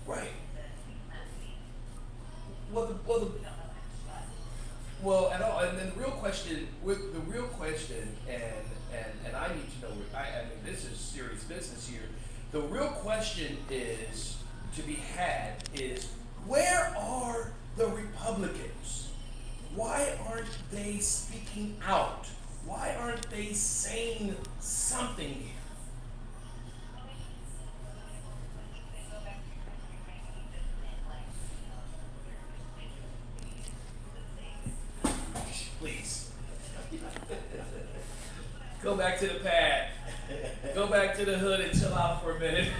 Right. Well, and all, and then the real question, with the real question, and I need to know. I mean, this is serious business here. The real question is to be had is where are the Republicans? Why aren't they speaking out? Why aren't they saying something here? Please go back to the pad. Go back to the hood and chill out for a minute.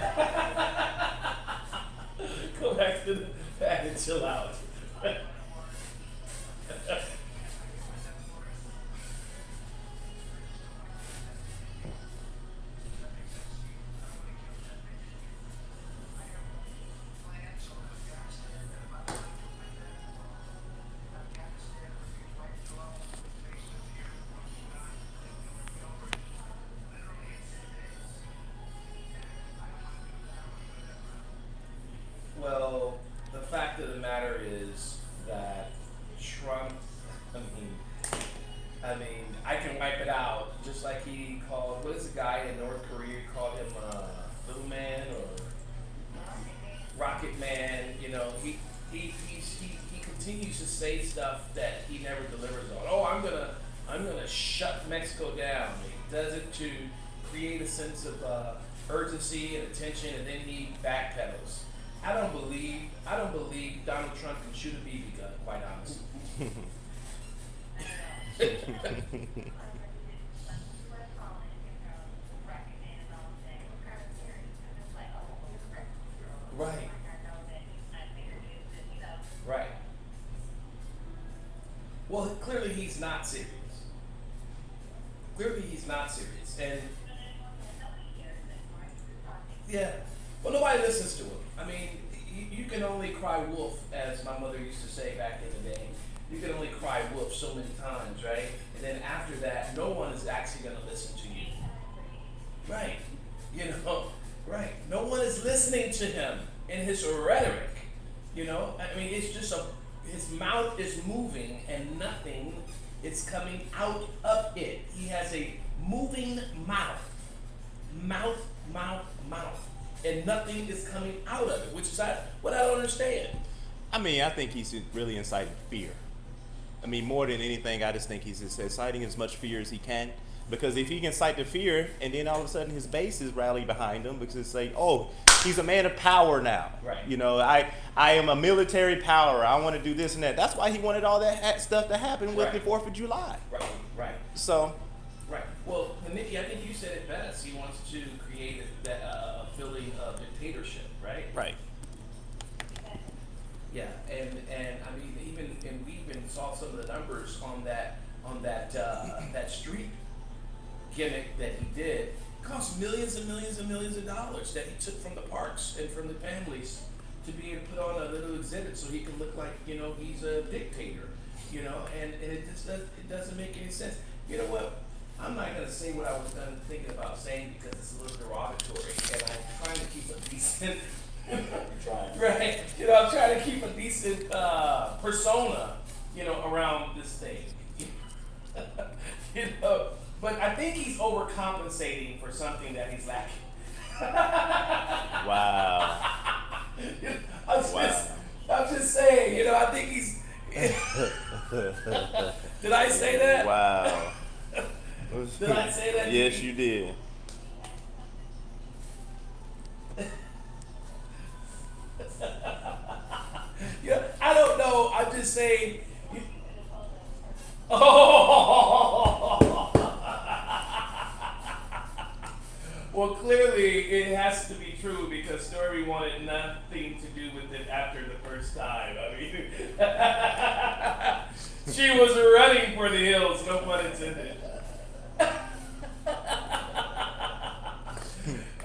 Go back to the pad and chill out. Well, the fact of the matter is that Trump. I mean, I can wipe it out just like he called. What is the guy in North Korea called him? Little Man or Rocket Man? You know, he continues to say stuff that he never delivers on. Oh, I'm gonna shut Mexico down. He does it to create a sense of urgency and attention, and then he backpedals. I don't believe Donald Trump can shoot a BB gun, quite honestly. Right, right. Well, clearly he's not serious. Clearly he's not serious, and yeah. Well, nobody listens to him. I mean, you can only cry wolf, as my mother used to say back in the day. You can only cry wolf so many times, right? And then after that, no one is actually going to listen to you. Right. You know, right. No one is listening to him in his rhetoric. You know, I mean, it's just his mouth is moving and nothing is coming out of it. He has a moving mouth. Mouth, mouth, mouth. And nothing is coming out of it, which is what I don't understand. I mean, I think he's really inciting fear. I mean, more than anything, I just think he's just inciting as much fear as he can. Because if he can incite the fear, and then all of a sudden his base is rallying behind him because it's like, oh, he's a man of power now. Right. You know, I am a military power. I want to do this and that. That's why he wanted all that stuff to happen with Right. the 4th of July. Right, right, So, right. Well, Nikki, I think you said it best. He wants to create a feeling of dictatorship, right? right. Yeah, and I mean we even saw some of the numbers on that street gimmick that he did. It cost millions and millions and millions of dollars that he took from the parks and from the families to be able to put on a little exhibit so he can look like, you know, he's a dictator, you know, and it just doesn't make any sense. You know what? I'm not gonna say what I was thinking about saying because it's a little derogatory, and I'm trying to keep a decent right. You know, I'm trying to keep a decent persona, you know, around this thing. You know, but I think he's overcompensating for something that he's lacking. Wow. You know, I'm just saying, you know, I think he's. Did I say that? Wow. Did I say that? Yes, you did. Yeah, I don't know. I'm just saying. Oh. Well, clearly it has to be true because Story wanted nothing to do with it after the first time. I mean, she was running for the hills, no pun intended.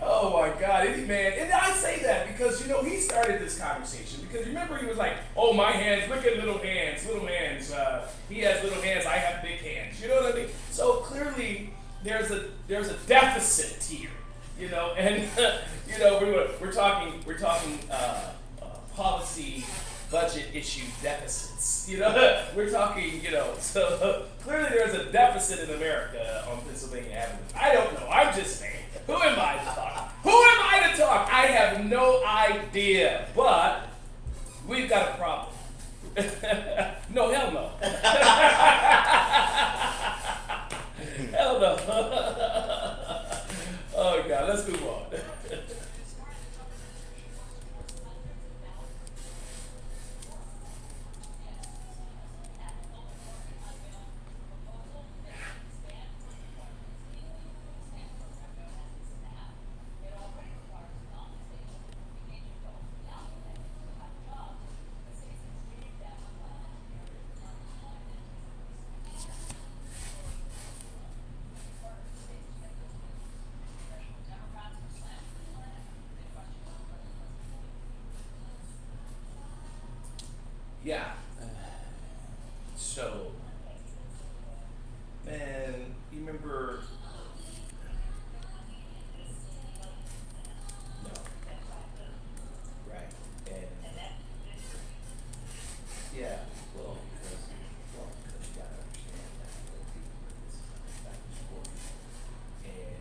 Oh my God, man. And I say that because, you know, he started this conversation. Because remember, he was like, oh, my hands, look at little hands, little hands. He has little hands, I have big hands. You know what I mean? So clearly there's a deficit here, and we're talking policy budget issue deficits. We're talking, so clearly there's a deficit in America on Pennsylvania Avenue. I don't know. I'm just saying. Who am I to talk? Who am I to talk? I have no idea. But we've got a problem. No, hell no. Hell no. Oh God, let's move on. Yeah. So, man, you remember? No. Right. And yeah. Well, because you gotta understand that this is back to sport, and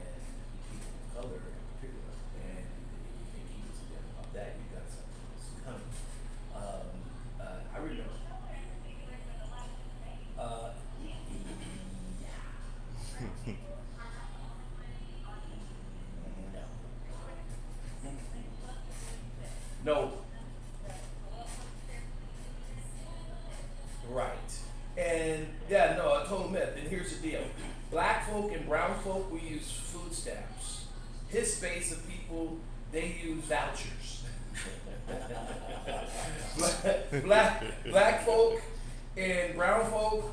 people of color in particular, and if you think he was again about that, you got something else coming. I remember. No. Right. And yeah, no, a total myth. And here's the deal: black folk and brown folk, we use food stamps. His space of people, they use vouchers. black folk and brown folk,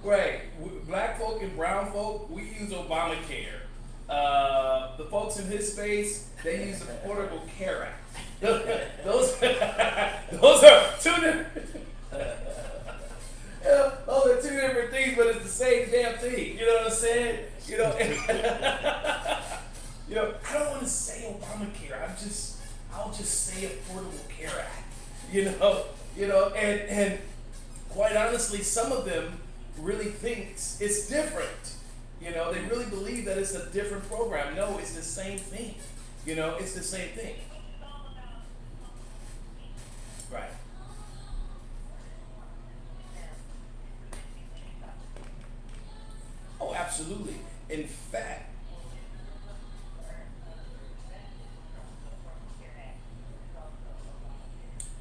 right? Black folk and brown folk, we use Obamacare. The folks in his space, they use the Affordable Care Act. Those are two different. Those are two different things, but it's the same damn thing. You know what I'm saying? I don't want to say Obamacare. I'll just say Affordable Care Act. And quite honestly, some of them really thinks it's different. They really believe that it's a different program. No, it's the same thing. It's the same thing. Right. Oh, absolutely. In fact,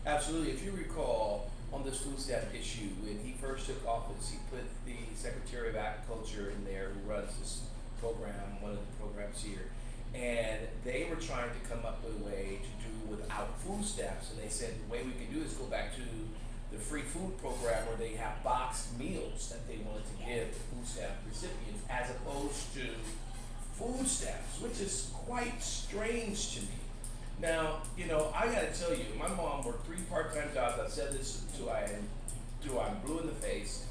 absolutely. If you recall, on this food stamp issue, when he first took office, he put the Secretary of Agriculture in there who runs this program, one of the programs here, and they were trying to come up with a way to do without food stamps, and they said the way we could do is go back to the free food program where they have boxed meals that they wanted to give the food stamp recipients as opposed to food stamps, which is quite strange to me. Now, I gotta tell you, my mom worked 3 part-time jobs. I've said this till I'm blue in the face.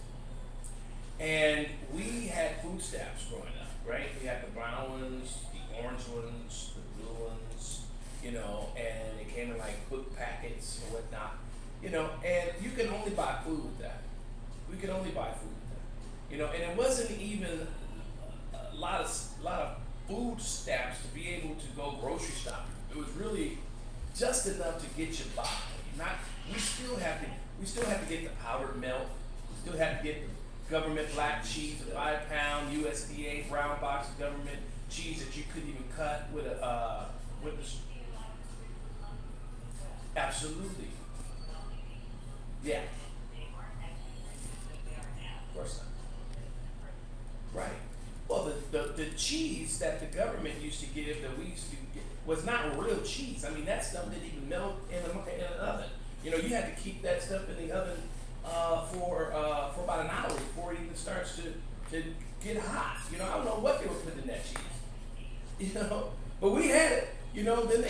And we had food stamps growing up, right? We had the brown ones, the orange ones, the blue ones, and it came in like book packets and whatnot, and you can only buy food with that. We could only buy food with that, and it wasn't even a lot of food stamps to be able to go grocery shopping. It was really just enough to get you by. We still have to get the powdered milk. We still have to get the government black cheese, the 5-pound USDA brown box government cheese that you couldn't even cut with a absolutely. Yeah. Of course not. Right. Well, the cheese that the government used to give, that we used to get, was not real cheese. I mean, that stuff didn't even melt in an oven. You had to keep that stuff in the oven for about an hour before it even starts to get hot. I don't know what they were putting in that cheese. But we had it. Then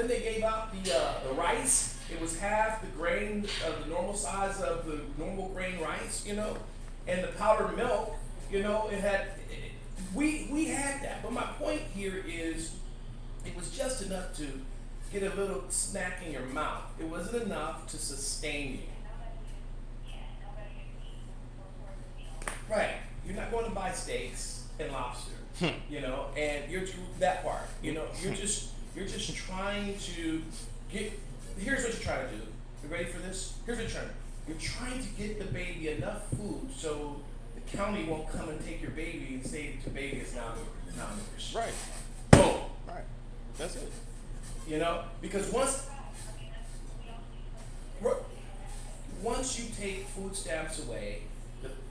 they gave out the rice. It was half the grain of the normal size of the normal grain rice. And the powdered milk. It had We had that, but my point here is, it was just enough to get a little snack in your mouth. It wasn't enough to sustain you. Right. You're not going to buy steaks and lobster, and you're that part. You're just trying to get. Here's what you're trying to do. You ready for this? Here's what you're trying to do. You're trying to get the baby enough food so the county won't come and take your baby and say the baby is now yours. Right. Boom. Right. That's it. Because once you take food stamps away,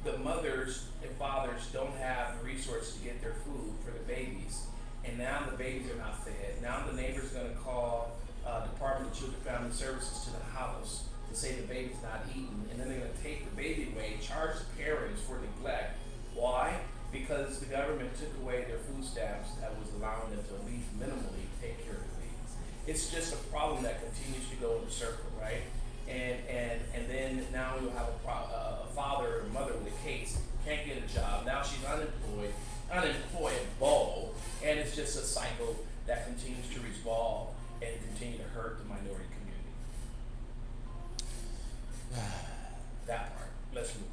the mothers and fathers don't have the resources to get their food for the babies, and now the babies are not fed. Now the neighbor's going to call Department of Children and Family Services to the house to say the baby's not eating, and then they're going to take the baby away, charge the parents for neglect. Why? Because the government took away their food stamps that was allowing them to at least minimally take care of the babies. It's just a problem that continues to go in a circle, right? And then now you'll have a father or mother with a case, can't get a job. Now she's unemployable, and it's just a cycle that continues to revolve and continue to hurt the minority community. That part. Let's move.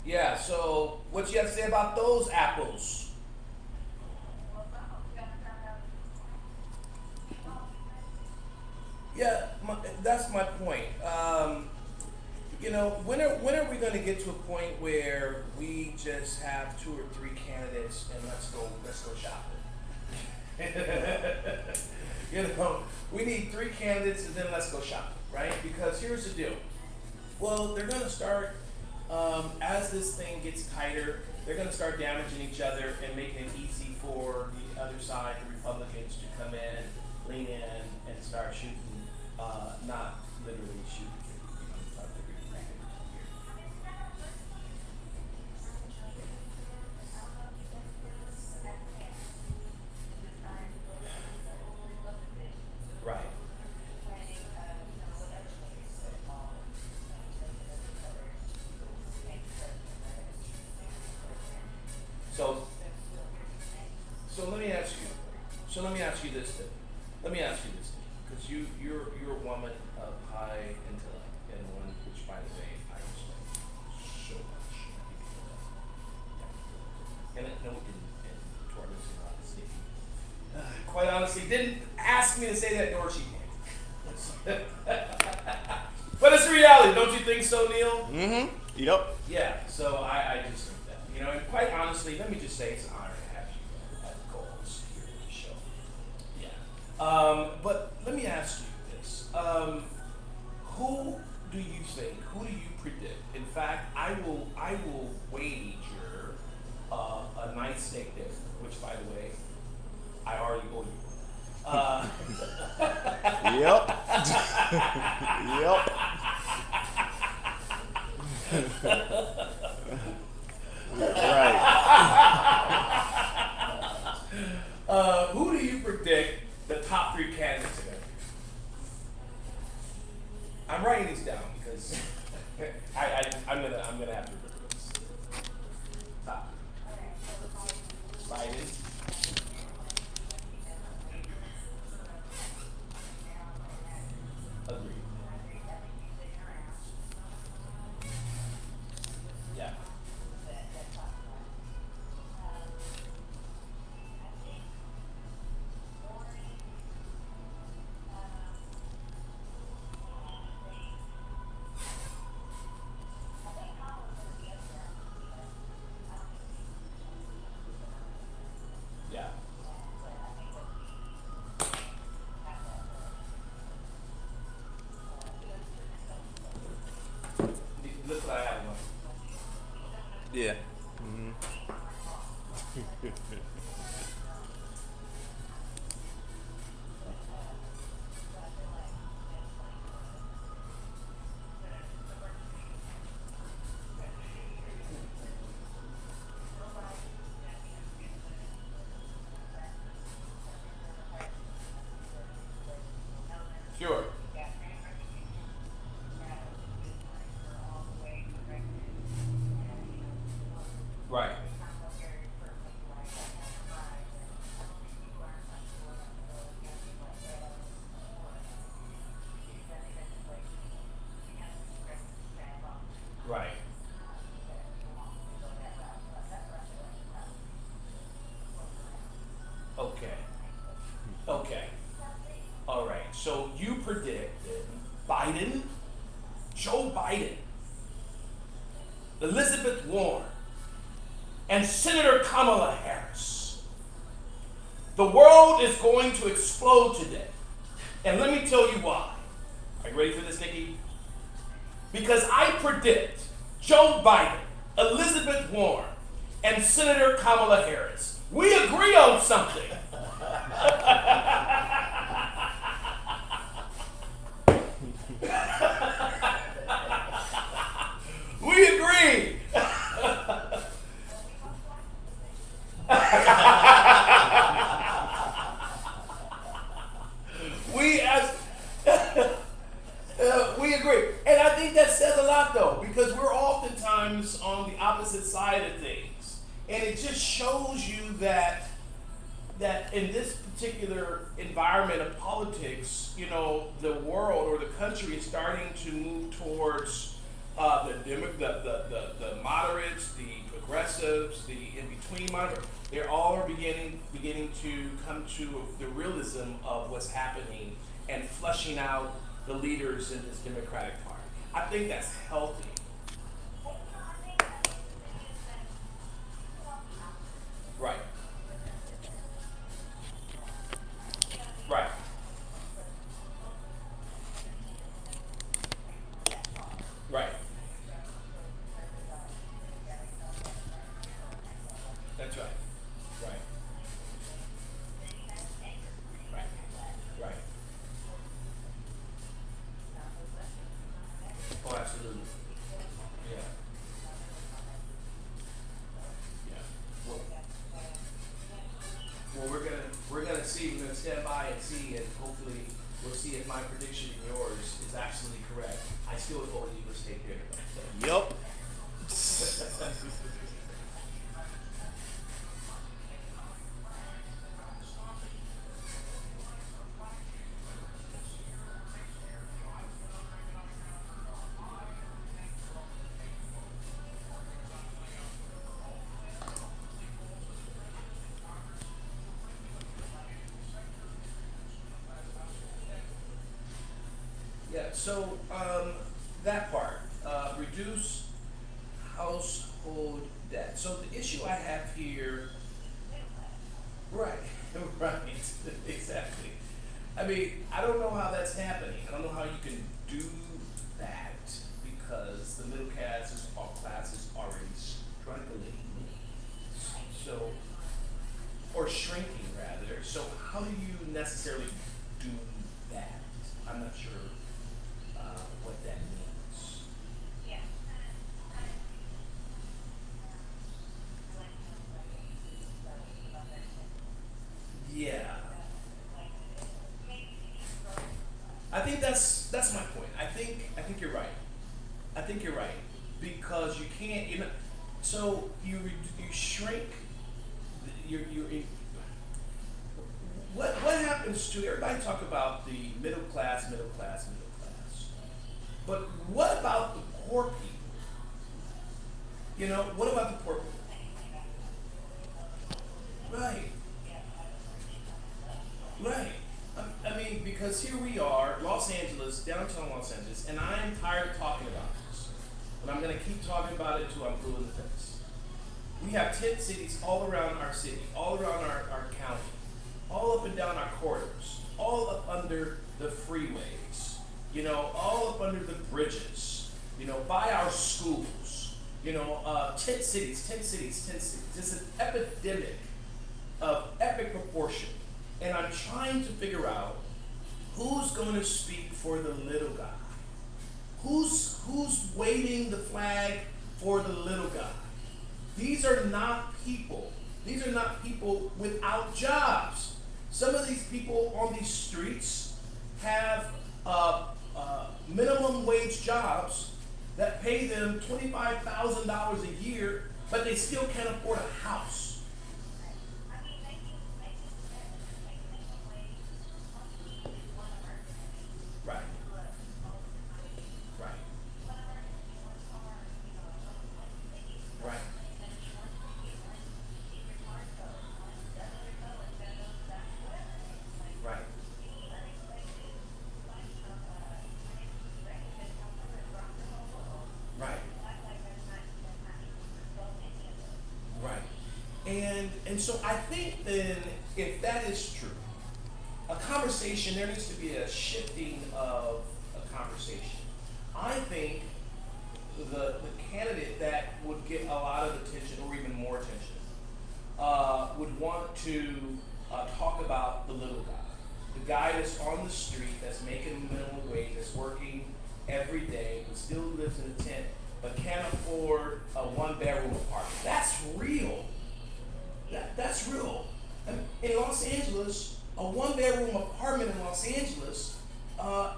Yeah, so what you have to say about those apples? Yeah, that's my point. When are we going to get to a point where we just have 2 or 3 candidates and let's go shopping? We need 3 candidates and then let's go shopping, right? Because here's the deal. Well, they're going to start, as this thing gets tighter, they're going to start damaging each other and making it easy for the other side, the Republicans, to come in, lean in, and start shooting, not literally shooting. Right. So, so let me ask you. So let me ask you this then. Let me ask you this. because you're a woman of high intellect and one which, by the way, I respect so much. Yeah. And no, we didn't. And to our listening audience, quite honestly, didn't ask me to say that, nor she can. But it's a reality, don't you think so, Neil? Mm-hmm. Yep. Yeah. So I just think that, and quite honestly, let me just say it's an honor to have you as a co-host here at the show. Yeah. But let me ask you this: who do you think? Who do you predict? In fact, I will wager a nice steak dinner, which, by the way, I already owe you. Yep. Yep. Right. Who do you predict the top three candidates are going to be? I'm writing these down because I'm gonna have to remember this. Top. Biden. Agreed. Yeah. Yeah. Look what I have in mind. Yeah. Mm-hmm. Sure. Right. Right. Okay. Okay. All right. So you predicted Biden, Joe Biden, Elizabeth Warren, and Senator Kamala Harris. The world is going to explode today. And let me tell you why. Are you ready for this, Nikki? Because I predict Joe Biden, Elizabeth Warren, and Senator Kamala Harris. We agree on something. We agree. We agree, and I think that says a lot, though, because we're oftentimes on the opposite side of things, and it just shows you that in this particular environment of politics, the world or the country is starting to move towards the moderates, the progressives, the in between moderates. They all are beginning to come to the realism of what's happening and flushing out the leaders in this Democratic Party. I think that's healthy. Right. Right. Right. That's right. Right. Right. Right. Oh, absolutely. Yeah. Yeah. Well, we're gonna see. We're gonna stand by and see, and hopefully we'll see if my prediction and yours is absolutely correct. I still would vote Eagles take dinner. Yup. So that part, reduce household debt. So the issue I have here, right, right, exactly. I mean, I don't know how that's happening. I don't know how you can do that because the middle class is already struggling. So, or shrinking rather. So how do you necessarily do that? I'm not sure what that means. Yeah, I think that's my point. I think you're right. I think you're right because you can't. So you shrink. You what happens to everybody talk about the middle class, middle class, middle class, but what about the poor people? What about the poor people? Right, right. I mean, because here we are, Los Angeles, downtown Los Angeles, and I'm tired of talking about this, but I'm going to keep talking about it until I'm blue in the face. We have tent cities all around our city, all around our county, all up and down our corridors, all up under the freeways, all up under the bridges, by our schools, tent cities, tent cities, tent cities. It's an epidemic of epic proportion. And I'm trying to figure out who's going to speak for the little guy. Who's waving the flag for the little guy? These are not people. These are not people without jobs. Some of these people on these streets have minimum wage jobs that pay them $25,000 a year, but they still can't afford a house. Right, right, right, right, right, right. And so I think then if that is true, a conversation, there needs to be a shifting of a conversation. I think the candidate that would get a lot of attention or even more attention would want to talk about the little guy. The guy that's on the street, that's making minimum wage, that's working every day, but still lives in a tent, but can't afford a one-bedroom apartment. That's real. That's real. In Los Angeles, a one-bedroom apartment in Los Angeles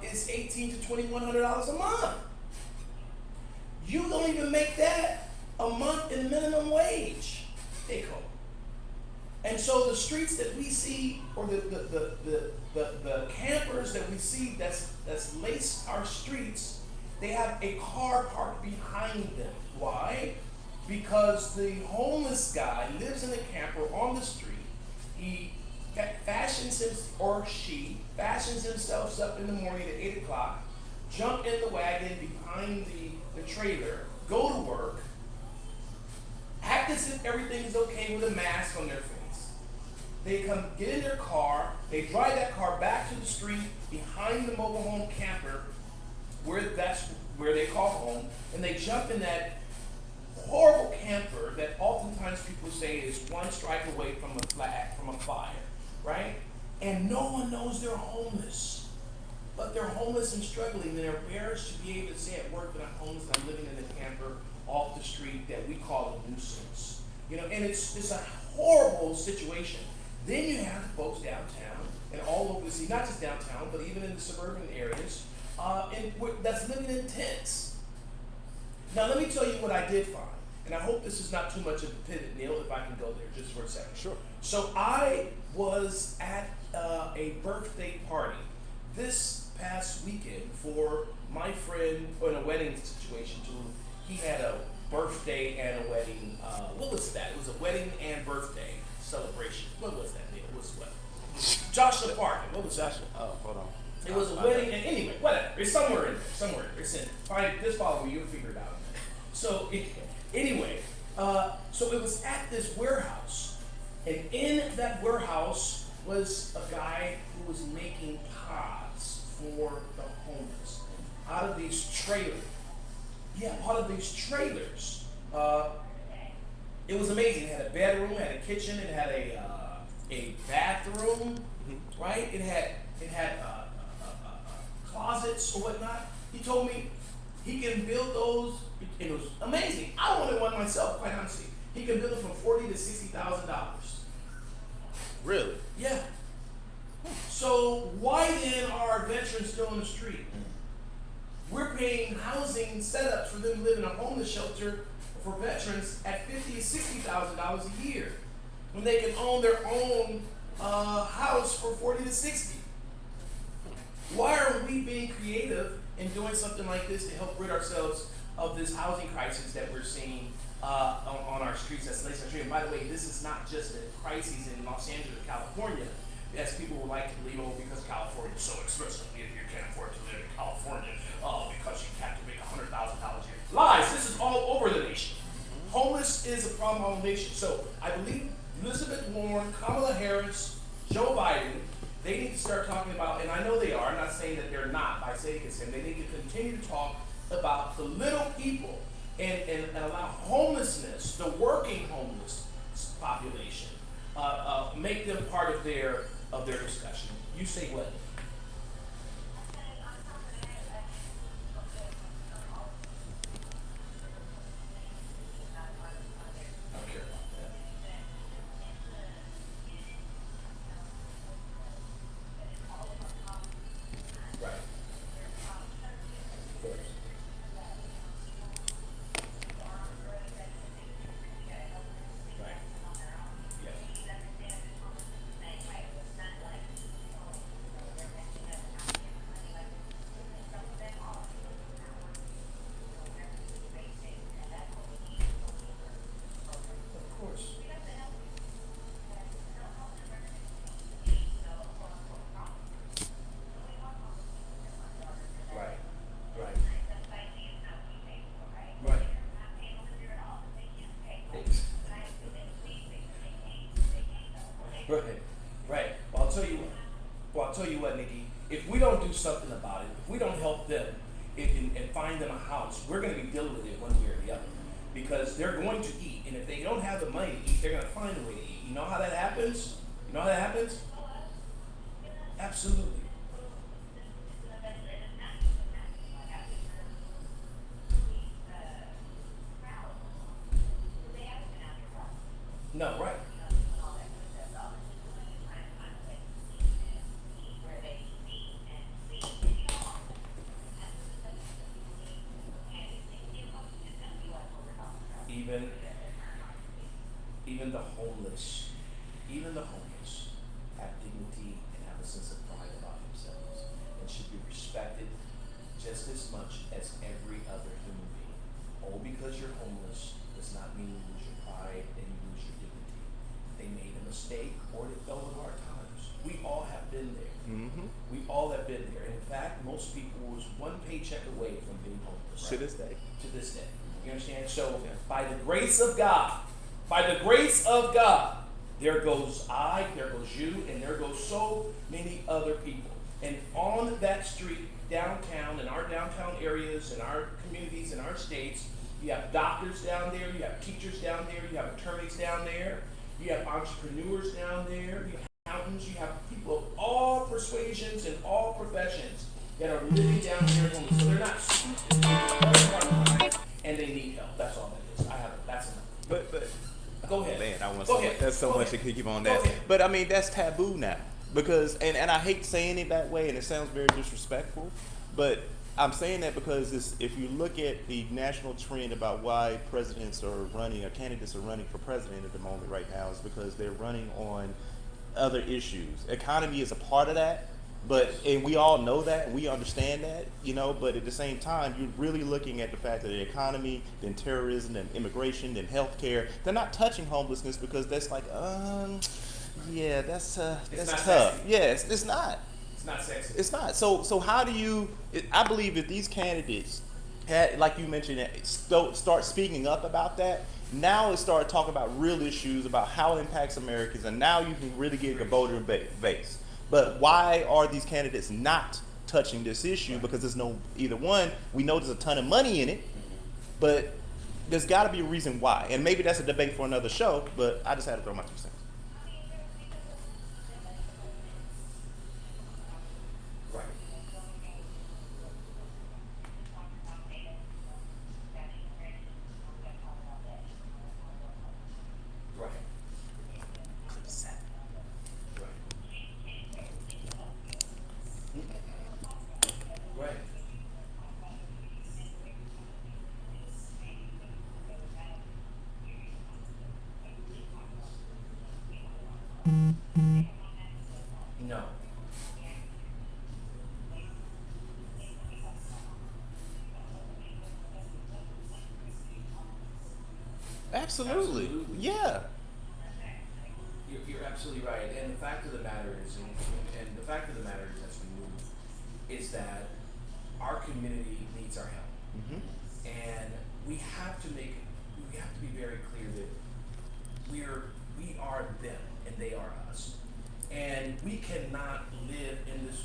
is $1,800 to $2,100 a month. You don't even make that a month in minimum wage take home. And so the streets that we see, or the campers that we see that's laced our streets, they have a car parked behind them. Why? Because the homeless guy lives in a camper on the street. He fashions him or she fashions themselves up in the morning at 8 o'clock, jump in the wagon behind the trailer, go to work, act as if everything's okay with a mask on their face. They come get in their car, they drive that car back to the street behind the mobile home camper, that's where they call home, and they jump in that horrible camper that oftentimes people say is one strike away from a fire, right? And no one knows they're homeless. But they're homeless and struggling, and they're embarrassed to be able to say at work that I'm homeless and I'm living in a camper off the street that we call a nuisance. And it's a horrible situation. Then you have folks downtown and all over the city, not just downtown, but even in the suburban areas, that's living in tents. Now let me tell you what I did find. And I hope this is not too much of a pivot, Neil, if I can go there just for a second. Sure. So I was at a birthday party this past weekend for my friend in a wedding situation too. He had a birthday and a wedding. What was that? It was a wedding and birthday celebration. What was that, Neil? What? Joshua Parkin. What was that? Oh, hold on. It was a wedding, and anyway, whatever. It's somewhere in there. Somewhere. It's in. Find this, follow me. You'll figure it out. So anyway, so it was at this warehouse, and in that warehouse was a guy who was making pods for the homeless out of these trailers. Yeah, out of these trailers. It was amazing. It had a bedroom, it had a kitchen, it had a bathroom, right? It had closets or whatnot. He told me he can build those. It was amazing. I wanted one myself, quite honestly. He can build it from $40,000 to $60,000. Really? Yeah. So why then are veterans still on the street? We're paying housing setups for them to live in a homeless shelter for veterans at $50,000 to $60,000 a year, when they can own their own house for $40,000 to $60,000. Why are we being creative in doing something like this to help rid ourselves of this housing crisis that we're seeing on our streets that's laced our street? And by the way, this is not just a crisis in Los Angeles, California, as people would like to believe, oh, because California is so expensive, if you can't afford to live in California, because you have to make $100,000 a year. Lies. This is all over the nation. Homeless is a problem on the nation. So I believe Elizabeth Warren, Kamala Harris, Joe Biden, they need to start talking about, and I know they are, I'm not saying that they're not by saying it's him, they need to continue to talk about the little people and allow homelessness, the working homeless population, make them part of their discussion. You say what? I don't care about that. Right. Of course. Right. Yeah. Of course. Right. Right. Right. Right. Right. Well, I'll tell you what, Nikki. If we don't do something about it, if we don't help them and find them a house, we're going to be dealing with it one way or the other. Because they're going to eat, and if they don't have the money to eat, they're going to find a way to eat. You know how that happens? You know how that happens? Absolutely. No, right. Even even the homeless have dignity and have a sense of pride about themselves and should be respected just as much as every other human being. Oh, because you're homeless does not mean you lose your pride and you lose your dignity. They made a mistake or they fell in hard times. We all have been there. Mm-hmm. We all have been there. In fact, most people was one paycheck away from being homeless. To Right? this day. To this day. You understand? So, by the grace of God, there goes I, there goes you, and there goes so many other people. And on that street, downtown, in our downtown areas, in our communities, in our states, you have doctors down there, you have teachers down there, you have attorneys down there, you have entrepreneurs down there, you have accountants, you have people of all persuasions and all professions that are living down here homeless. So they're not stupid, and they need help. That's all that is. That's enough. But Go ahead. man, I want Go so ahead. much, that's so Go much ahead. to keep on Go that. ahead. But I mean, that's taboo now because, and I hate saying it that way, and it sounds very disrespectful, but I'm saying that because if you look at the national trend about why presidents are running or candidates are running for president at the moment right now is because they're running on other issues. Economy is a part of that, but and we all know that, we understand that, but at the same time, you're really looking at the fact that the economy, then terrorism, then immigration, then healthcare, they're not touching homelessness because that's like, yeah, that's not tough. sexy. Yeah, it's not. It's It's not sexy. It's not. So how do you? I believe if these candidates had, like you mentioned, start speaking up about that. Now it start talking about real issues about how it impacts Americans, and now you can really get the voter base. But why are these candidates not touching this issue? Because there's no either one. We know there's a ton of money in it, but there's got to be a reason why. And maybe that's a debate for another show. But I just had to throw my 2 cents. Right. Right. Right. Right. No. Absolutely. Absolutely. Yeah. You're absolutely right. And the fact of the matter is, and the fact of the matter is, as we move, is that our community needs our help. Hmm. And we have to be very clear that we are them and they are us. And we cannot live in this.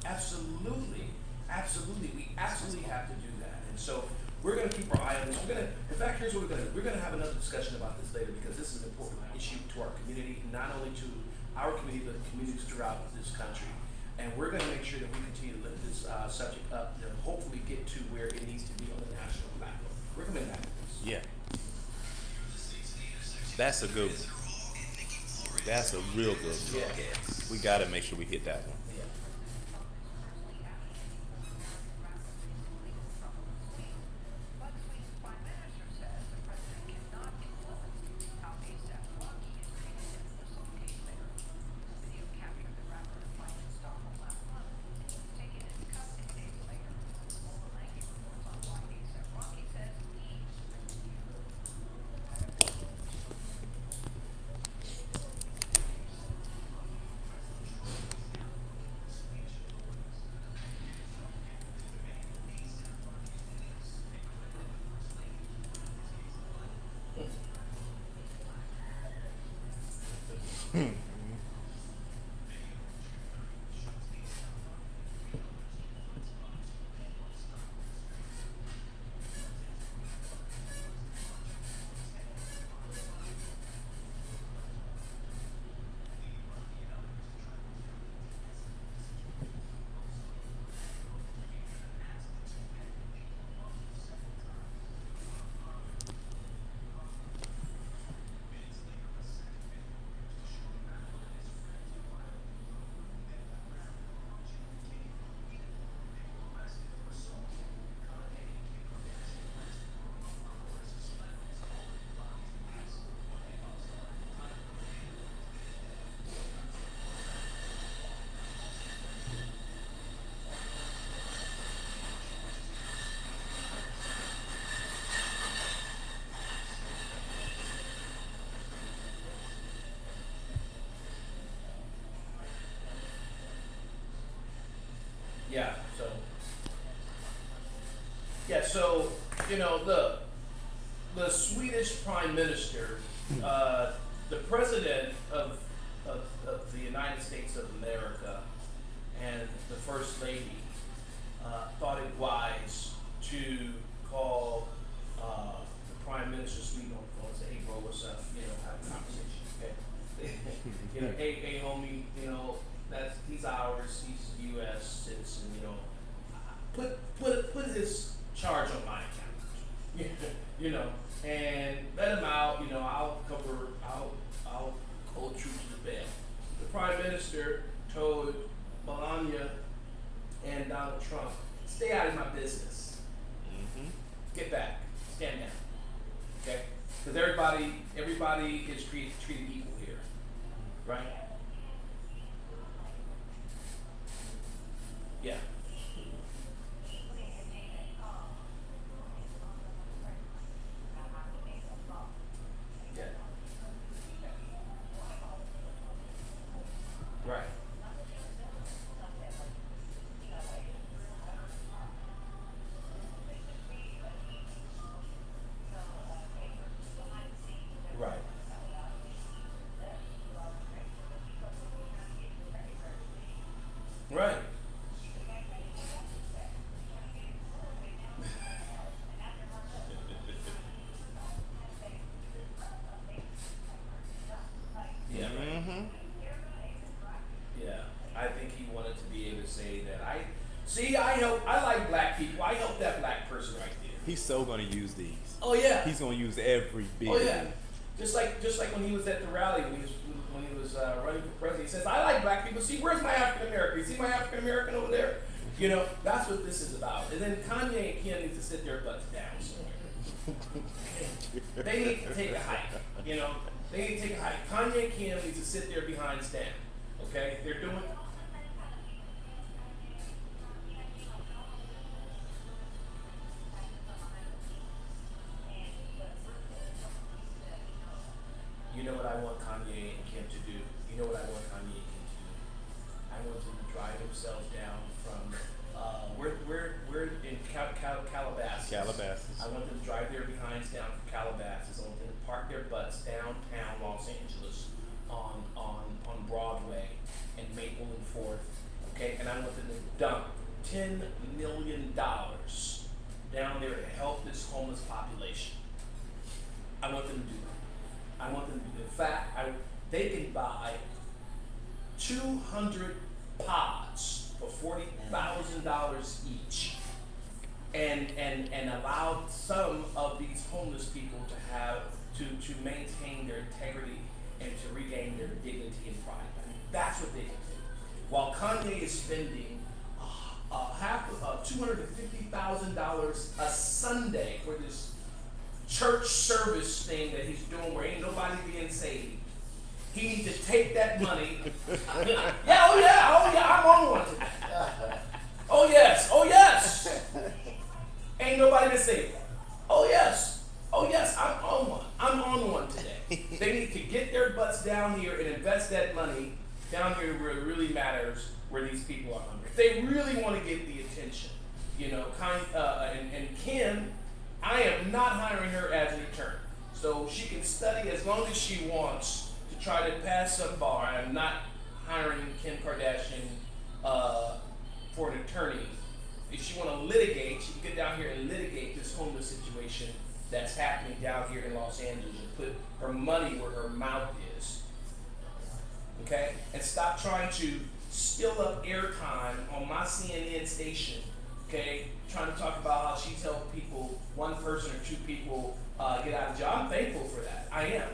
Absolutely, absolutely. We absolutely have to do that. And so we're going to keep our eye on this. In fact, here's what we're going to do. We're going to have another discussion about this later because this is an important issue to our community, not only to our community, but communities throughout this country. And we're going to make sure that we continue to lift this subject up and hopefully get to where it needs to be on the national platform. We're coming back to this. Yeah. That's a good one. That's a real good one. Yeah. We got to make sure we hit that one. Yeah. Yeah. So the Swedish Prime Minister, the President of the United States of America, and the First Lady thought it wise to call the Prime Minister Sweden on the phone and say, "Hey, bro, what's up? Have a conversation, okay? Hey, homie, he's ours. He's a U.S. citizen. Put his charge on my account. And let him out. I'll hold true to the bed." The Prime Minister told Melania and Donald Trump, "Stay out of my business. Hmm. Get back. Stand down. Okay? Because everybody is treated equal here, right?" Yeah. Yeah. Right. Right. Yeah. Right. Mm-hmm. Yeah. I think he wanted to be able to say that I see. I like black people. I help that black person right there. He's so gonna use these. Oh yeah. He's gonna use every bit. Oh of yeah. it. Just like when he was at the rally when he was running for president. He says, "I like black people. See, where's my African American? You see my African American over there? You know, that's what this is about." And then Kanye and Kim need to sit their butts down somewhere. They need to take a hike. You know, they need to take a hike. Kanye and Kim need to sit their behinds down. Okay, they're doing. You know what I want Kanye and Kim to do? You know what I want Kanye and Kim to do? I want them to drive themselves down from we're in Calabasas. Calabasas. I want them to drive their behinds down from Calabasas. I want them to park their butts downtown Los Angeles on Broadway and Maple and Fourth. Okay, and I want them to dump $10 million down there to help this homeless population. I want them to do that. I want them to. In fact, they can buy 200 pods for $40,000 each, and allow some of these homeless people to have to maintain their integrity and to regain their dignity and pride. That's what they can do. While Kanye is spending $250,000 a Sunday for this church service thing that he's doing where ain't nobody being saved. He needs to take that money. Yeah, oh yeah, I'm on one today. Oh yes. Ain't nobody been saved. Oh yes, I'm on one today. They need to get their butts down here and invest that money down here where it really matters, where these people are hungry. If they really want to get the attention, and Kim, I am not hiring her as an attorney. So she can study as long as she wants to try to pass some bar. I am not hiring Kim Kardashian for an attorney. If she want to litigate, she can get down here and litigate this homeless situation that's happening down here in Los Angeles and put her money where her mouth is. Okay? And stop trying to steal up airtime on my CNN station. Okay, trying to talk about how she's helped people, one person or two people get out of jail. I'm thankful for that. I am.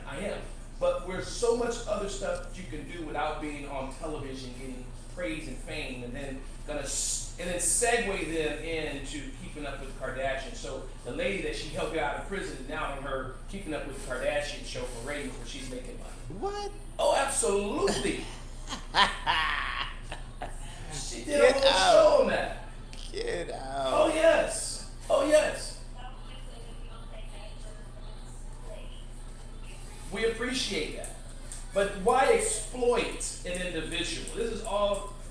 But there's so much other stuff that you can do without being on television, getting praise and fame, and then segue them into keeping up with the Kardashians. So the lady that she helped get out of prison is now on her Keeping Up with the Kardashians show for ratings where she's making money. What? Oh, absolutely. She did a whole show on that. Get out. Oh yes. We appreciate that. But why exploit an individual?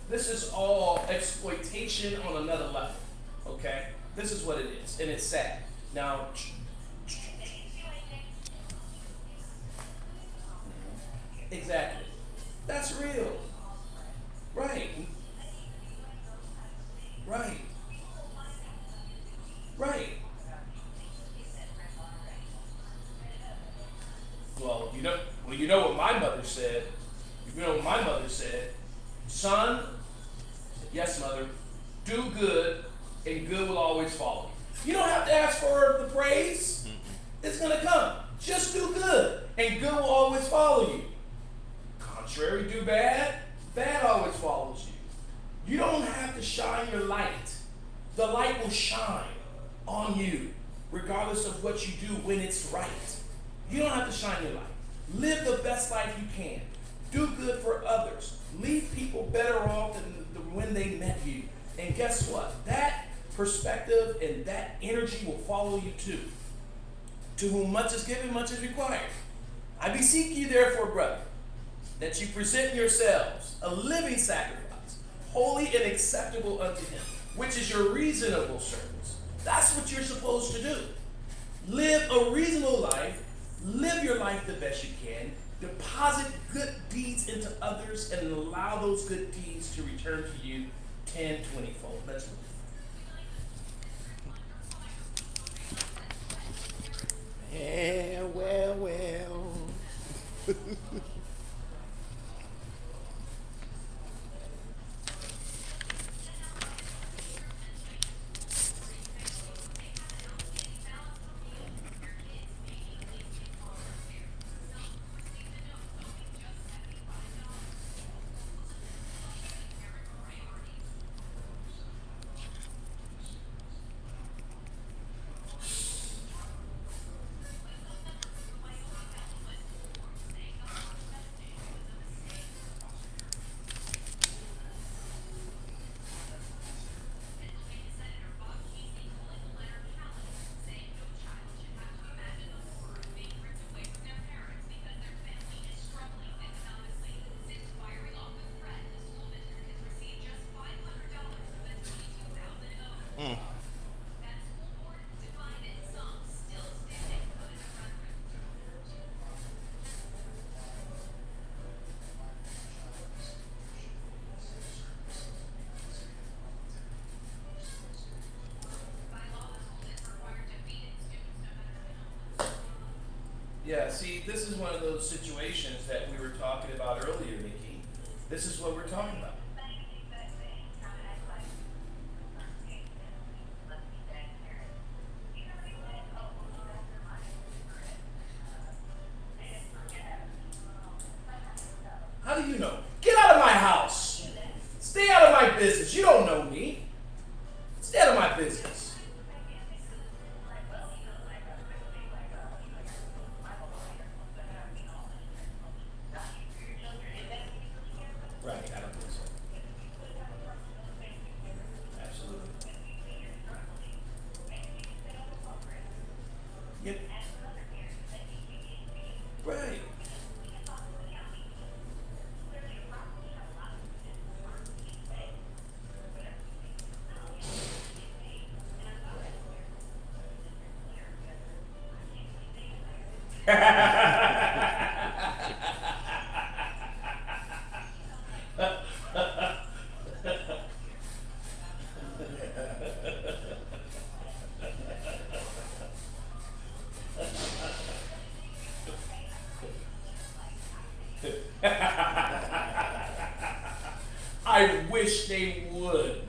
This is all exploitation on another level. Okay? This is what it is. And it's sad. Now exactly. That's real. Right. Well, you know what my mother said. You know what my mother said. Son, yes, mother, do good, and good will always follow you. You don't have to ask for the praise. It's gonna come. Just do good, and good will always follow you. Contrary, do bad, bad always follows you. You don't have to shine your light. The light will shine on you, regardless of what you do when it's right. You don't have to shine your light. Live the best life you can. Do good for others. Leave people better off than when they met you. And guess what? That perspective and that energy will follow you too. To whom much is given, much is required. I beseech you therefore, brother, that you present yourselves a living sacrifice, holy and acceptable unto him, which is your reasonable service. That's what you're supposed to do. Live a reasonable life. Live your life the best you can. Deposit good deeds into others and allow those good deeds to return to you 10, 20-fold. Let's move. Yeah, well. Mm. Yeah, see, this is one of those situations that we were talking about earlier, Nikki. This is what we're talking about. How do you know? Get out of my house. Stay out of my business. You don't know me. Stay out of my business. Right, I don't think so. Absolutely. Yep. Right. I wish they would.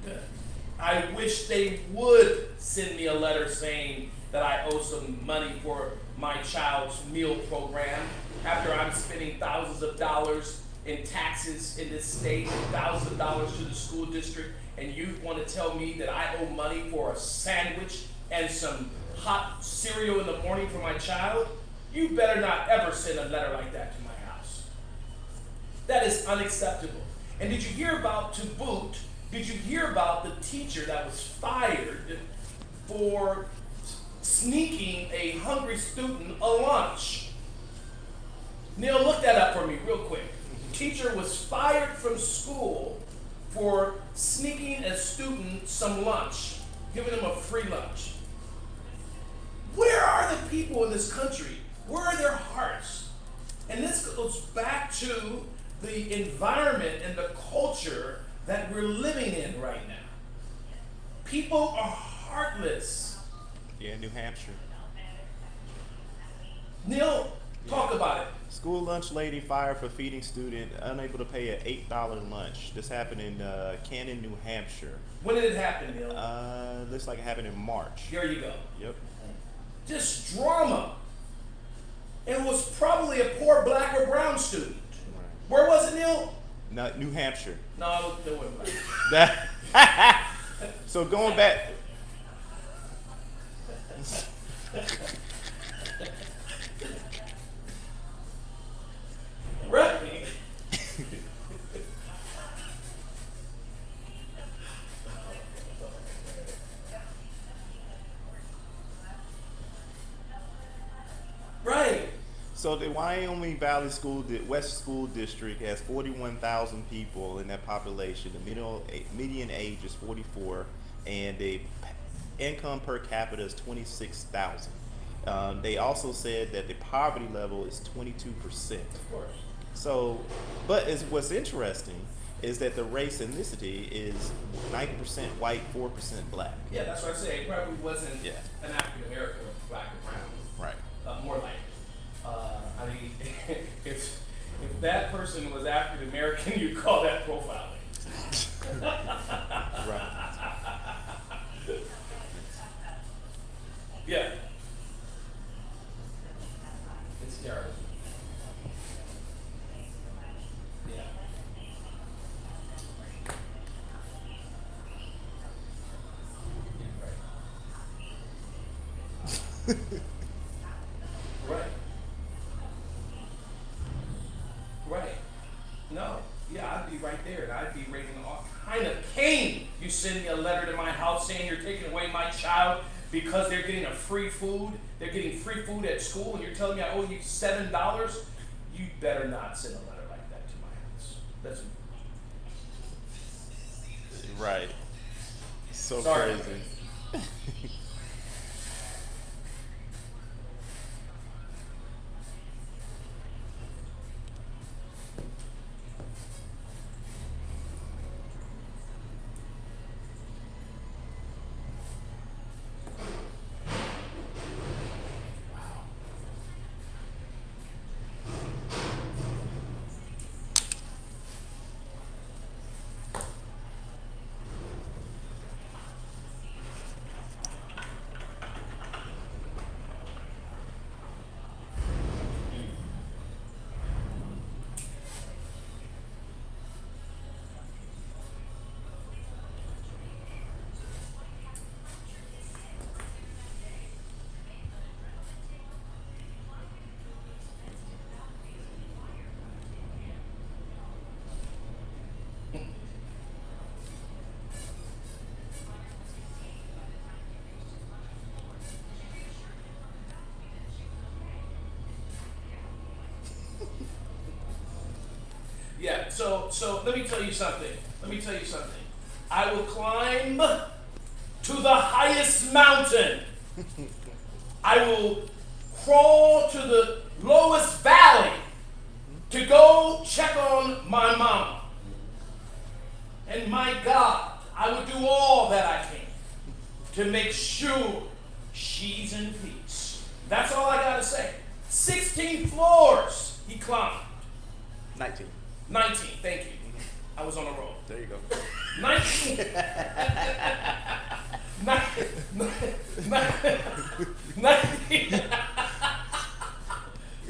I wish they would send me a letter saying that I owe some money for my child's meal program after I'm spending thousands of dollars in taxes in this state, thousands of dollars to the school district, and you want to tell me that I owe money for a sandwich and some hot cereal in the morning for my child? You better not ever send a letter like that to my house. That is unacceptable. And did you hear about, to boot, did you hear about the teacher that was fired for sneaking a hungry student a lunch? Neil, look that up for me real quick. Teacher was fired from school for sneaking a student some lunch, giving them a free lunch. Where are the people in this country? Where are their hearts? And this goes back to the environment and the culture that we're living in right now. People are heartless. Yeah, New Hampshire. Neil, talk about it. School lunch lady fired for feeding student unable to pay an $8 lunch. This happened in Canton, New Hampshire. When did it happen, Neil? Looks like it happened in March. Here you go. Yep. Just drama. It was probably a poor black or brown student. Right. Where was it, Neil? Not New Hampshire. No, it wasn't black. So going back. Right. Right. So the Wyoming Valley West School District has 41,000 people in that population. The median age is 44, and the income per capita is 26,000. They also said that the poverty level is 22%. Of course. So, but what's interesting is that the race ethnicity is 90% white, 4% black. Yeah, that's what I say. It probably wasn't Yeah. an African American or black or brown. Right. More like. I mean, if that person was African American, you'd call that profiling. Right. Yeah. It's terrible. Yeah. Right. Right. No. Yeah, I'd be right there, and I'd be raising all kind of Cain. You send me a letter to my house saying you're taking away my child because they're getting a free food. They're getting free food at school, and you're telling me I owe you $7. You better not send a letter like that to my house. That's Right. So sorry. crazy. Yeah, so let me tell you something. Let me tell you something. I will climb to the highest mountain. I will crawl to the lowest valley to go check on my mama. And my God, I would do all that I can to make sure she's in peace. That's all I gotta say. 16 floors he climbed. 19. 19, thank you. I was on a roll. There you go. 19.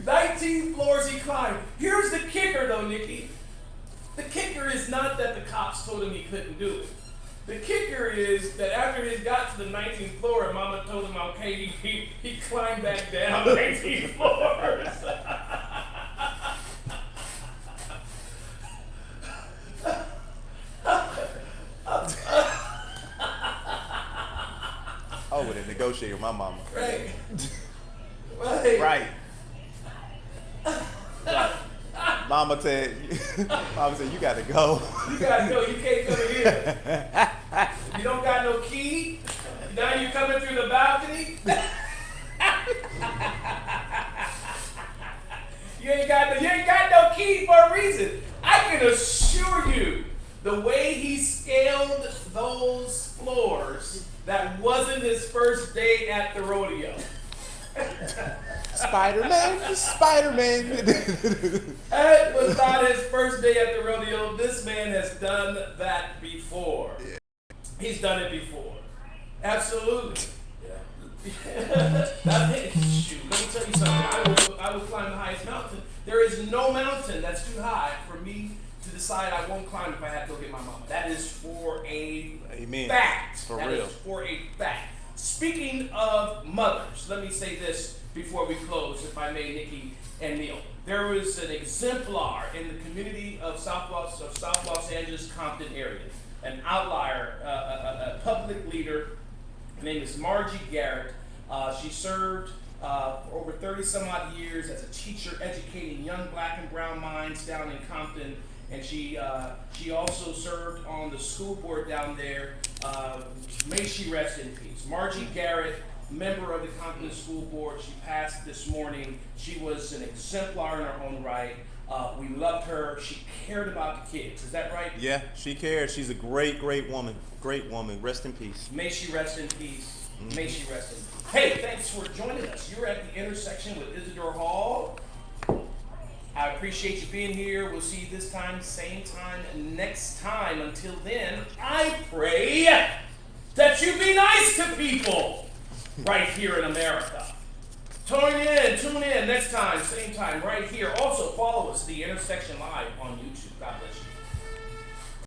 19 floors he climbed. Here's the kicker though, Nikki. The kicker is not that the cops told him he couldn't do it. The kicker is that after he got to the 19th floor and Mama told him, okay, he climbed back down 19 floors. I would have negotiated with my mama. Right. Right. Right. Mama said, you got to go. You gotta go. You can't come in here. You don't got no key. Now you coming through the balcony. You ain't got no key for a reason. I can assure you, the way he scaled those floors, that wasn't his first day at the rodeo. Spider-Man, Spider-Man. That was not his first day at the rodeo. This man has done that before. Yeah. He's done it before. Absolutely. Yeah. Shoot, let me tell you something. I will climb the highest mountain. There is no mountain that's too high for me to decide I won't climb if I have to go get my mama. That is for a Amen. fact. For That real. is for a fact. Speaking of mothers, let me say this before we close, if I may, Nikki and Neil. There was an exemplar in the community of South Los Angeles, Compton area, an outlier, a public leader. Her name is Margie Garrett. She served for over 30 some odd years as a teacher educating young black and brown minds down in Compton. And she also served on the school board down there. May she rest in peace. Margie Garrett member of the Compton School Board. She passed this morning. She was an exemplar in her own right. We loved her. She cared about the kids. Is that right? Yeah, she cares. She's a great woman. Great woman. Rest in peace. May she rest in peace. May she rest in peace. Hey, thanks for joining us. You're at the intersection with Isidore Hall. I appreciate you being here. We'll see you this time, same time, next time. Until then, I pray that you be nice to people right here in America. Tune in next time, same time, right here. Also, follow us, The Intersection Live on YouTube. God bless you.